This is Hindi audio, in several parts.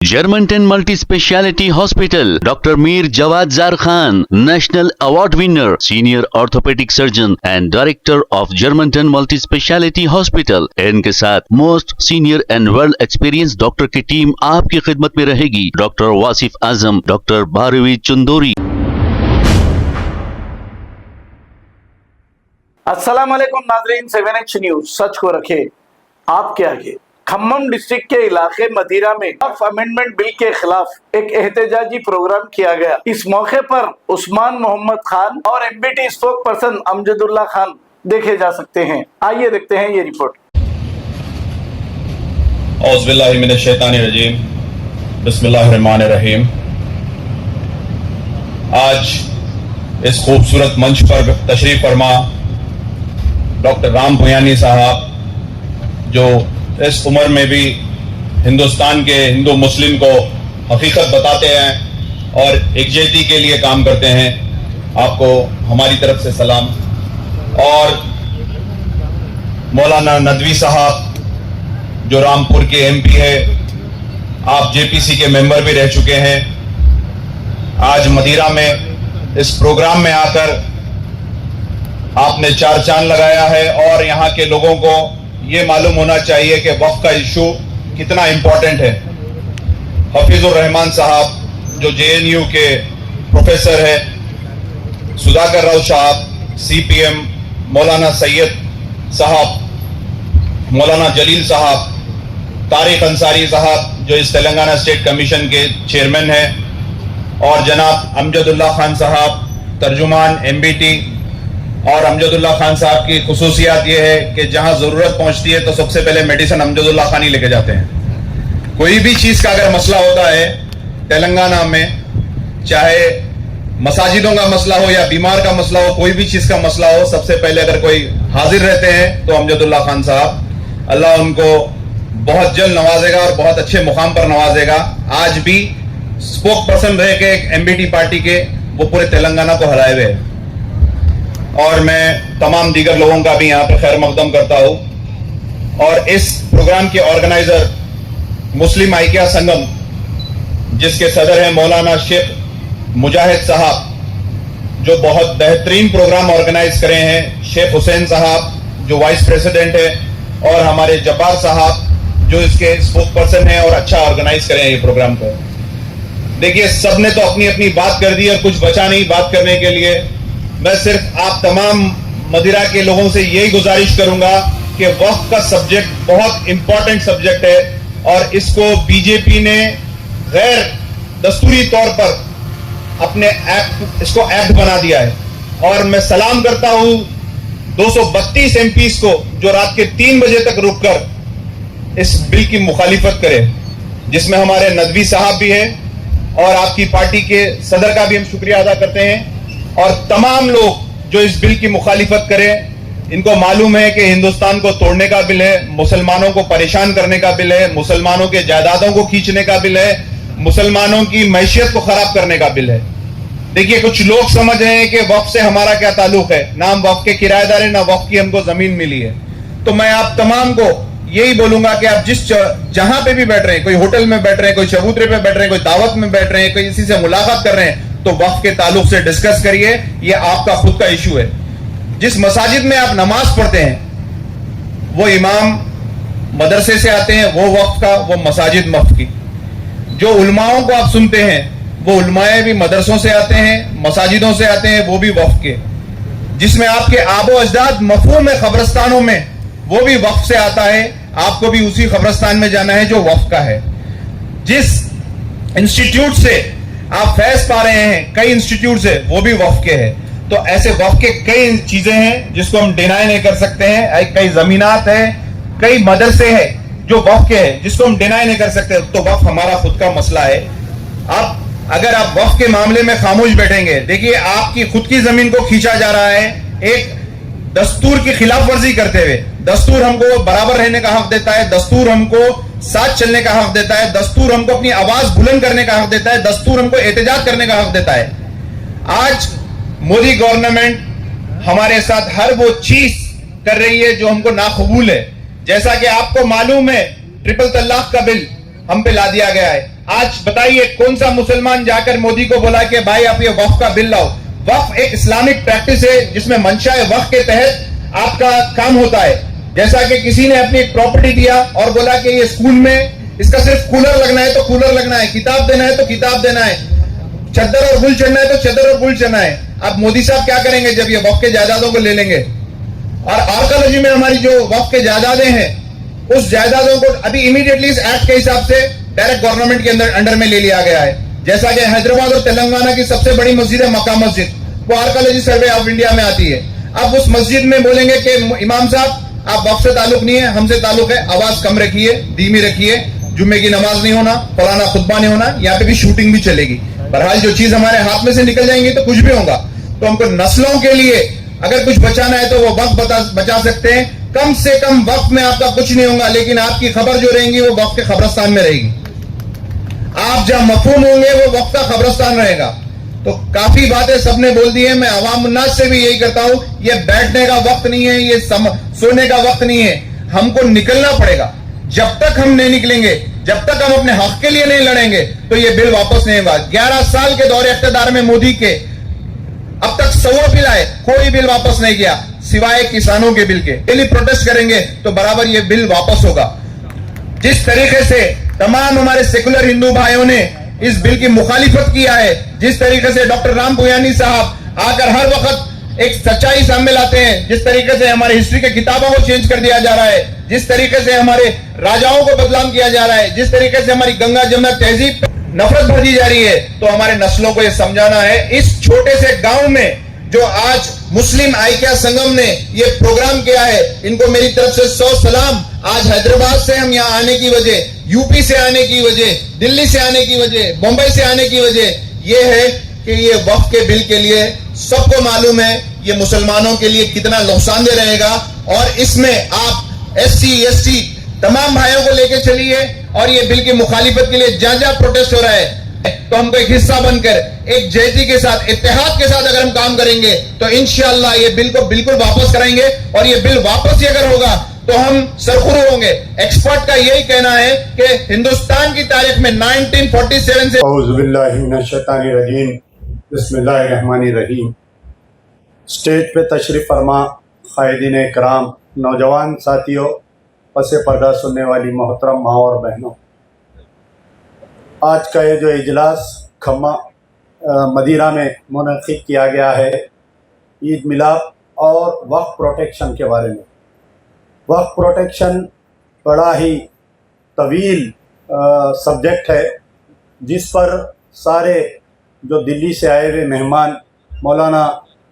Germantown Multi Speciality Hospital, Dr. Mir Jawad Zar Khan, National Award winner, Senior Orthopedic Surgeon and Director of Germantown Multi Speciality Hospital। इनके साथ most senior and world experience doctor की टीम आपकी खिदमत में रहेगी। Doctor Wasif Azam, doctor Bharvi Chandori. अस्सलाम वालेकुम नाज़रीन, 7H न्यूज सच को रखे आपके आगे। खम्मम डिस्ट्रिक्ट के इलाके मदीरा में वक्फ अमेंडमेंट बिल के खिलाफ एक एहतजाजी प्रोग्राम किया गया। इस मौके पर उस्मान मोहम्मद खान और MBT spoke person Amjadullah Khan देखे जा सकते हैं। आइए देखते हैं ये रिपोर्ट। औज़ुबिल्लाहि मिनश्शैतानिर्रजीम, बिस्मिल्लाहिर्रहमानिर्रहीम। आज इस खूबसूरत मंच पर तशरीफ फरमा डॉक्टर राम भुयानी साहब, जो इस उम्र में भी हिंदुस्तान के हिंदू मुस्लिम को हकीकत बताते हैं और एकजुटता के लिए काम करते हैं, आपको हमारी तरफ से सलाम। और मौलाना नदवी साहब, जो रामपुर के एमपी है, आप जेपीसी के मेंबर भी रह चुके हैं। आज मदीरा में इस प्रोग्राम में आकर आपने चार चांद लगाया है और यहाँ के लोगों को ये मालूम होना चाहिए कि वक्फ का इशू कितना इंपॉर्टेंट है। हफीजुर रहमान साहब, जो जेएनयू के प्रोफेसर है, सुधाकर राव साहब, सीपीएम, मौलाना सैयद साहब, मौलाना जलील साहब, तारिक अंसारी साहब, जो इस तेलंगाना स्टेट कमीशन के चेयरमैन हैं, और जनाब अमजदुल्ला खान साहब, तर्जुमान एमबीटी। और अमजदुल्ला खान साहब की खुसूसियात ये है कि जहां जरूरत पहुंचती है तो सबसे पहले मेडिसिन अमजदुल्ला खान ही लेके जाते हैं। कोई भी चीज का अगर मसला होता है तेलंगाना में, चाहे मसाजिदों का मसला हो या बीमार का मसला हो, कोई भी चीज का मसला हो, सबसे पहले अगर कोई हाजिर रहते हैं तो अमजदुल्ला खान साहब। अल्लाह उनको बहुत जल्द नवाजेगा और बहुत अच्छे मुकाम पर नवाजेगा। आज भी स्पोक पर्सन रह के एमबीटी पार्टी के वो पूरे तेलंगाना को हराए हुए हैं। और मैं तमाम दीगर लोगों का भी यहाँ पर खैर मकदम करता हूँ। और इस प्रोग्राम के ऑर्गेनाइजर मुस्लिम आइकिया संगम, जिसके सदर हैं मौलाना शेख मुजाहिद साहब, जो बहुत बेहतरीन प्रोग्राम ऑर्गेनाइज करे हैं, शेख हुसैन साहब, जो वाइस प्रेसिडेंट है, और हमारे जब्बार साहब, जो इसके स्पोक पर्सन हैं और अच्छा ऑर्गेनाइज करे हैं ये प्रोग्राम को। देखिए, सबने तो अपनी अपनी बात कर दी और कुछ बचा नहीं बात करने के लिए। मैं सिर्फ आप तमाम मदिरा के लोगों से यही गुजारिश करूंगा कि वक्फ का सब्जेक्ट बहुत इंपॉर्टेंट सब्जेक्ट है और इसको बीजेपी ने गैर दस्तूरी तौर पर अपने इसको एक्ट बना दिया है। और मैं सलाम करता हूं 232 एमपीज को, जो रात के 3 बजे तक रुककर इस बिल की मुखालिफत करें, जिसमें हमारे नदवी साहब भी हैं और आपकी पार्टी के सदर का भी हम शुक्रिया अदा करते हैं। और तमाम लोग जो इस बिल की मुखालिफत करें, इनको मालूम है कि हिंदुस्तान को तोड़ने का बिल है, मुसलमानों को परेशान करने का बिल है, मुसलमानों के जायदादों को खींचने का बिल है, मुसलमानों की मैशियत को खराब करने का बिल है। देखिए, कुछ लोग समझ रहे हैं कि वक्फ से हमारा क्या ताल्लुक है, ना हम वक्फ के किराएदार हैं, ना वक्फ की हमको जमीन मिली है। तो मैं आप तमाम को यही बोलूंगा कि आप जहां पे भी बैठ रहे हैं, कोई होटल में बैठ रहे हैं, कोई चबूतरे पे बैठ रहे हैं, कोई दावत में बैठ रहे हैं, कोई किसी से मुलाकात कर रहे हैं, तो वक्फ के ताल्लुक से डिस्कस करिए। ये आपका खुद का इशू है। जिस मसाजिद में आप नमाज पढ़ते हैं, वो इमाम मदरसे से आते हैं, वो वक्फ का, वो मसाजिद वक्फ की। जो उलमाओं को आप सुनते हैं, वो उलमाए भी मदरसों से आते हैं, मसाजिदों से आते हैं, वो भी वक्फ के। जिसमें आपके आबो अजदाद मफहूम है कब्रिस्तानों में, वो भी वक्फ से आता है। आपको भी उसी कब्रिस्तान में जाना है जो वक्फ का है। जिस इंस्टीट्यूट से आप फैज पा रहे हैं, कई इंस्टीट्यूट से, वो भी वक्फ के हैं। तो ऐसे वक्फ के कई चीजें हैं जिसको हम डिनाई नहीं कर सकते हैं। कई जमीनात हैं, कई मदरसे हैं जो वक्फ के हैं, जिसको हम डिनाई नहीं कर सकते। तो वक्फ हमारा खुद का मसला है। अब अगर आप वक्फ के मामले में खामोश बैठेंगे, देखिए आपकी खुद की जमीन को खींचा जा रहा है एक दस्तूर की खिलाफ वर्जी करते हुए। दस्तूर हमको बराबर रहने का हक देता है, दस्तूर हमको साथ चलने का हक देता है, दस्तूर हमको अपनी आवाज बुलंद करने का हक देता है, दस्तूर हमको एहतजाज करने का हक देता है। आज मोदी गवर्नमेंट हमारे साथ हर वो चीज कर रही है जो हमको नाकबूल है। जैसा कि आपको मालूम है, ट्रिपल तलाक का बिल हम पे ला दिया गया है। आज बताइए कौन सा मुसलमान जाकर मोदी को बोला कि भाई आप ये वक्फ का बिल लाओ। वक्फ एक इस्लामिक प्रैक्टिस है जिसमें मंशा वक्फ के तहत आपका काम होता है। जैसा कि किसी ने अपनी एक प्रॉपर्टी दिया और बोला कि ये स्कूल में इसका सिर्फ कूलर लगना है तो कूलर लगना है, किताब देना है तो किताब देना है, चद्दर और गुल चढ़ना है तो चद्दर और गुल चढ़ना है। अब मोदी साहब क्या करेंगे जब ये वक्फ के जायदादों को ले लेंगे? और आर्कोलॉजी में हमारी जो वक्फ के जायदादें हैं उस जायदादों को अभी इमीडिएटली इस एक्ट के हिसाब से डायरेक्ट गवर्नमेंट के अंडर में ले लिया गया है। जैसा कि हैदराबाद और तेलंगाना की सबसे बड़ी मस्जिद है मक्का मस्जिद, वो आर्कोलॉजी सर्वे ऑफ इंडिया में आती है। अब उस मस्जिद में बोलेंगे कि इमाम साहब आप वक्फ से ताल्लुक नहीं है, हमसे ताल्लुक है, आवाज कम रखिए, धीमी रखिए, जुम्मे की नमाज नहीं होना, फलाना खुतबा नहीं होना, यहाँ पे भी शूटिंग भी चलेगी। बहरहाल जो चीज हमारे हाथ में से निकल जाएंगी तो कुछ भी होगा। तो हमको नस्लों के लिए अगर कुछ बचाना है तो वो वक्त बचा सकते हैं। कम से कम वक्त में आपका कुछ नहीं होगा, लेकिन आपकी खबर जो रहेंगी वो वक्त के खबरस्तान में रहेगी। आप जहां मफहूम होंगे वो वक्त का खबरस्तान रहेगा। तो काफी बातें सबने बोल दी है। मैं अवाम उन्नास से भी यही करता हूं, ये बैठने का वक्त नहीं है, ये सोने का वक्त नहीं है। हमको निकलना पड़ेगा। जब तक हम नहीं निकलेंगे, जब तक हम अपने हक के लिए नहीं लड़ेंगे तो ये बिल वापस नहीं होगा। 11 साल के दौरे इख्तियार में मोदी के अब तक 100 बिल आए, कोई बिल वापस नहीं किया सिवाय किसानों के बिल के। डेली प्रोटेस्ट करेंगे तो बराबर ये बिल वापस होगा। जिस तरीके से तमाम हमारे सेकुलर हिंदू भाइयों ने इस बिल की मुखालिफत किया है, जिस तरीके से डॉक्टर राम पुयानी साहब आकर हर वक्त एक सच्चाई सामने लाते हैं, जिस तरीके से हमारे हिस्ट्री के किताबों को चेंज कर दिया जा रहा है, जिस तरीके से हमारे राजाओं को बदनाम किया जा रहा है, जिस तरीके से हमारी गंगा जमुना तहजीब नफरत भरी जा रही है, तो हमारे नस्लों को यह समझाना है। इस छोटे से गांव में जो आज मुस्लिम आइक्या संगम ने ये प्रोग्राम किया है, इनको मेरी तरफ से 100 सलाम। आज हैदराबाद से हम यहाँ आने की वजह, यूपी से आने की वजह, दिल्ली से आने की वजह, बम्बई से आने की वजह ये है कि ये वक्फ के बिल के लिए सबको मालूम है ये मुसलमानों के लिए कितना नुकसानदेह रहेगा। और इसमें आप SC ST तमाम भाइयों को लेकर चलिए और ये बिल की मुखालिफत के लिए जहां जहां प्रोटेस्ट हो रहा है तो हमको एक हिस्सा बनकर एक जहती के साथ, इत्तेहाद के साथ अगर हम काम करेंगे तो इंशाअल्लाह ये बिल को बिल्कुल वापस कराएंगे। और ये बिल वापस ही अगर होगा तो हम सरखुरू होंगे। एक्सपर्ट का यही कहना है कि हिंदुस्तान की तारीख में 1947 से औज़ुबिल्लाहिमिनश्शैतानिर्रजीम, बिस्मिल्लाहिर्रहमानिर्रहीम। स्टेज पे तशरीफ फरमा क़ायदीन इकराम, नौजवान साथियों, पसे पर्दा सुनने वाली मोहतरम माँ और बहनों, आज का ये जो इजलास खम्मा मदीरा में मुनक़िद किया गया है ईद मिलाद और वक्फ प्रोटेक्शन के बारे में। वक्फ प्रोटेक्शन बड़ा ही तवील सब्जेक्ट है जिस पर सारे जो दिल्ली से आए हुए मेहमान मौलाना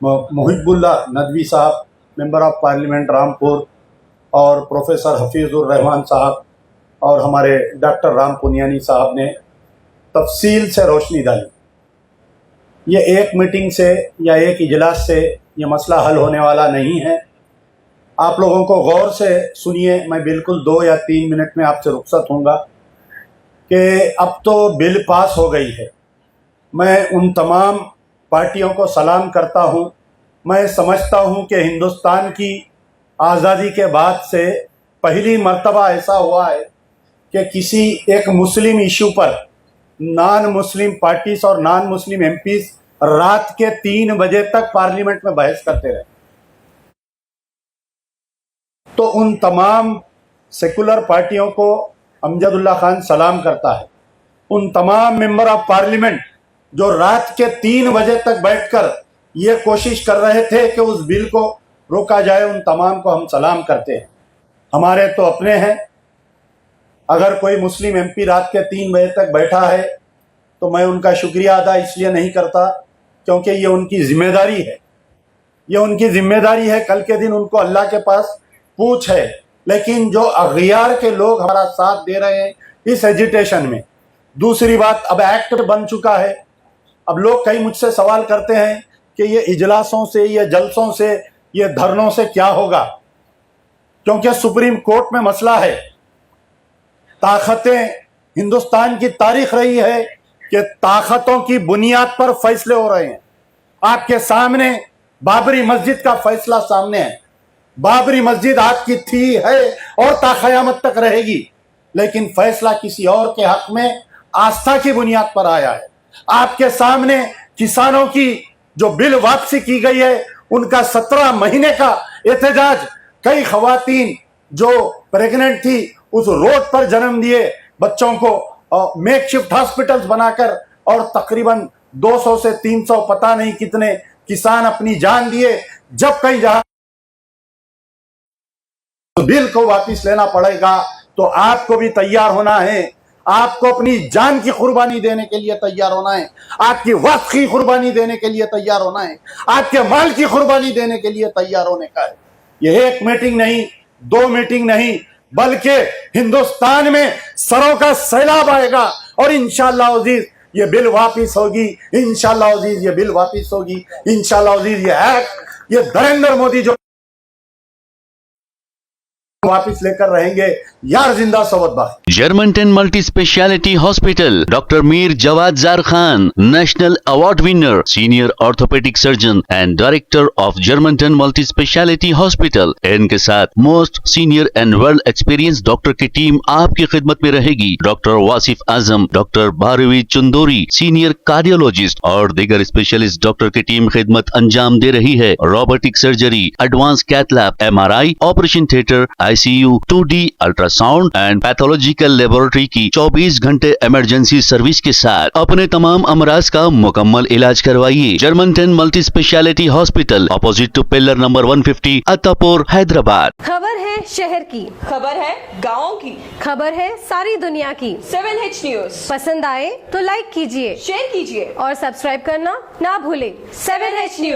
मुहिब्बुल्लाह नदवी साहब, मेंबर ऑफ पार्लियामेंट रामपुर, और प्रोफेसर हफीज़ुर रहमान साहब और हमारे डॉक्टर राम पुनियानी साहब ने तफसील से रोशनी डाली। ये एक मीटिंग से या एक इजलास से ये मसला हल होने वाला नहीं है। आप लोगों को गौर से सुनिए, मैं बिल्कुल 2 या 3 मिनट में आपसे रुखसत होऊंगा कि अब तो बिल पास हो गई है। मैं उन तमाम पार्टियों को सलाम करता हूँ। मैं समझता हूँ कि हिंदुस्तान की आज़ादी के बाद से पहली मर्तबा ऐसा हुआ है कि किसी एक मुस्लिम इशू पर नॉन मुस्लिम पार्टीज और नॉन मुस्लिम MPs रात के 3 बजे तक पार्लियामेंट में बहस करते रहे। तो उन तमाम सेकुलर पार्टियों को अमजदुल्ला खान सलाम करता है। उन तमाम मेंबर ऑफ पार्लियामेंट जो रात के 3 बजे तक बैठकर ये कोशिश कर रहे थे कि उस बिल को रोका जाए, उन तमाम को हम सलाम करते हैं। हमारे तो अपने हैं। अगर कोई मुस्लिम MP रात के 3 बजे तक बैठा है तो मैं उनका शुक्रिया अदा इसलिए नहीं करता क्योंकि ये उनकी जिम्मेदारी है। ये उनकी जिम्मेदारी है, कल के दिन उनको अल्लाह के पास पूछ है। लेकिन जो अगयार के लोग हमारा साथ दे रहे हैं इस एजिटेशन में। दूसरी बात, अब एक्ट बन चुका है। अब लोग कई मुझसे सवाल करते हैं कि ये इजलासों से, ये जलसों से, ये धरनों से क्या होगा, क्योंकि सुप्रीम कोर्ट में मसला है। ताकतें, हिंदुस्तान की तारीख रही है कि ताकतों की बुनियाद पर फैसले हो रहे हैं। आपके सामने बाबरी मस्जिद का फैसला सामने है। बाबरी मस्जिद आपकी थी, है और ता क़यामत तक रहेगी, लेकिन फैसला किसी और के हक में आस्था की बुनियाद पर आया है। आपके सामने किसानों की जो बिल वापसी की गई है, उनका 17 महीने का एहतजाज, कई खवातीन जो प्रेग्नेंट थी उस रोड पर जन्म दिए बच्चों को मेकशिफ्ट हॉस्पिटल्स बनाकर, और तकरीबन 200 से 300 पता नहीं कितने किसान अपनी जान दिए। जब कहीं जहां बिल को वापस लेना पड़ेगा तो आपको भी तैयार होना है। आपको अपनी जान की कुर्बानी देने के लिए तैयार होना है, आपकी वक्त की कुर्बानी देने के लिए तैयार होना है, आपके माल की कुर्बानी देने के लिए तैयार होने का है। यह एक मीटिंग नहीं, 2 मीटिंग नहीं, बल्कि हिंदुस्तान में सरों का सैलाब आएगा और इंशाअल्लाह अजीज ये बिल वापिस होगी, इंशाअल्लाह अजीज ये बिल वापिस होगी, इंशाअल्लाह अजीज ये एक्ट, ये नरेंद्र मोदी जो वापिस लेकर रहेंगे। यार जिंदा सोबत बाकी। Germantown Multi Speciality Hospital, Dr. Mir Jawad Zar Khan, National Award winner, Senior Orthopedic Surgeon and Director of Germantown Multi Speciality Hospital। इनके साथ most senior and world experience doctor की टीम आपकी खिदमत में रहेगी। Doctor Wasif Azam, doctor Bharvi Chandori, senior cardiologist और दीगर स्पेशलिस्ट डॉक्टर की टीम खिदमत अंजाम दे रही है। Robotic surgery, advance cath lab, MRI, operation theatre, ICU, 2D ultrasound and pathological laboratory की 24 घंटे इमरजेंसी सर्विस के साथ अपने तमाम अमराज का मुकम्मल इलाज करवाइए। Germanton multi speciality hospital, opposite to pillar number 150, Attapur, Hyderabad. खबर है शहर की, खबर है गाँव की, खबर है सारी दुनिया की। 7H न्यूज पसंद आए तो लाइक कीजिए, शेयर कीजिए और सब्सक्राइब करना ना भूले। 7H news.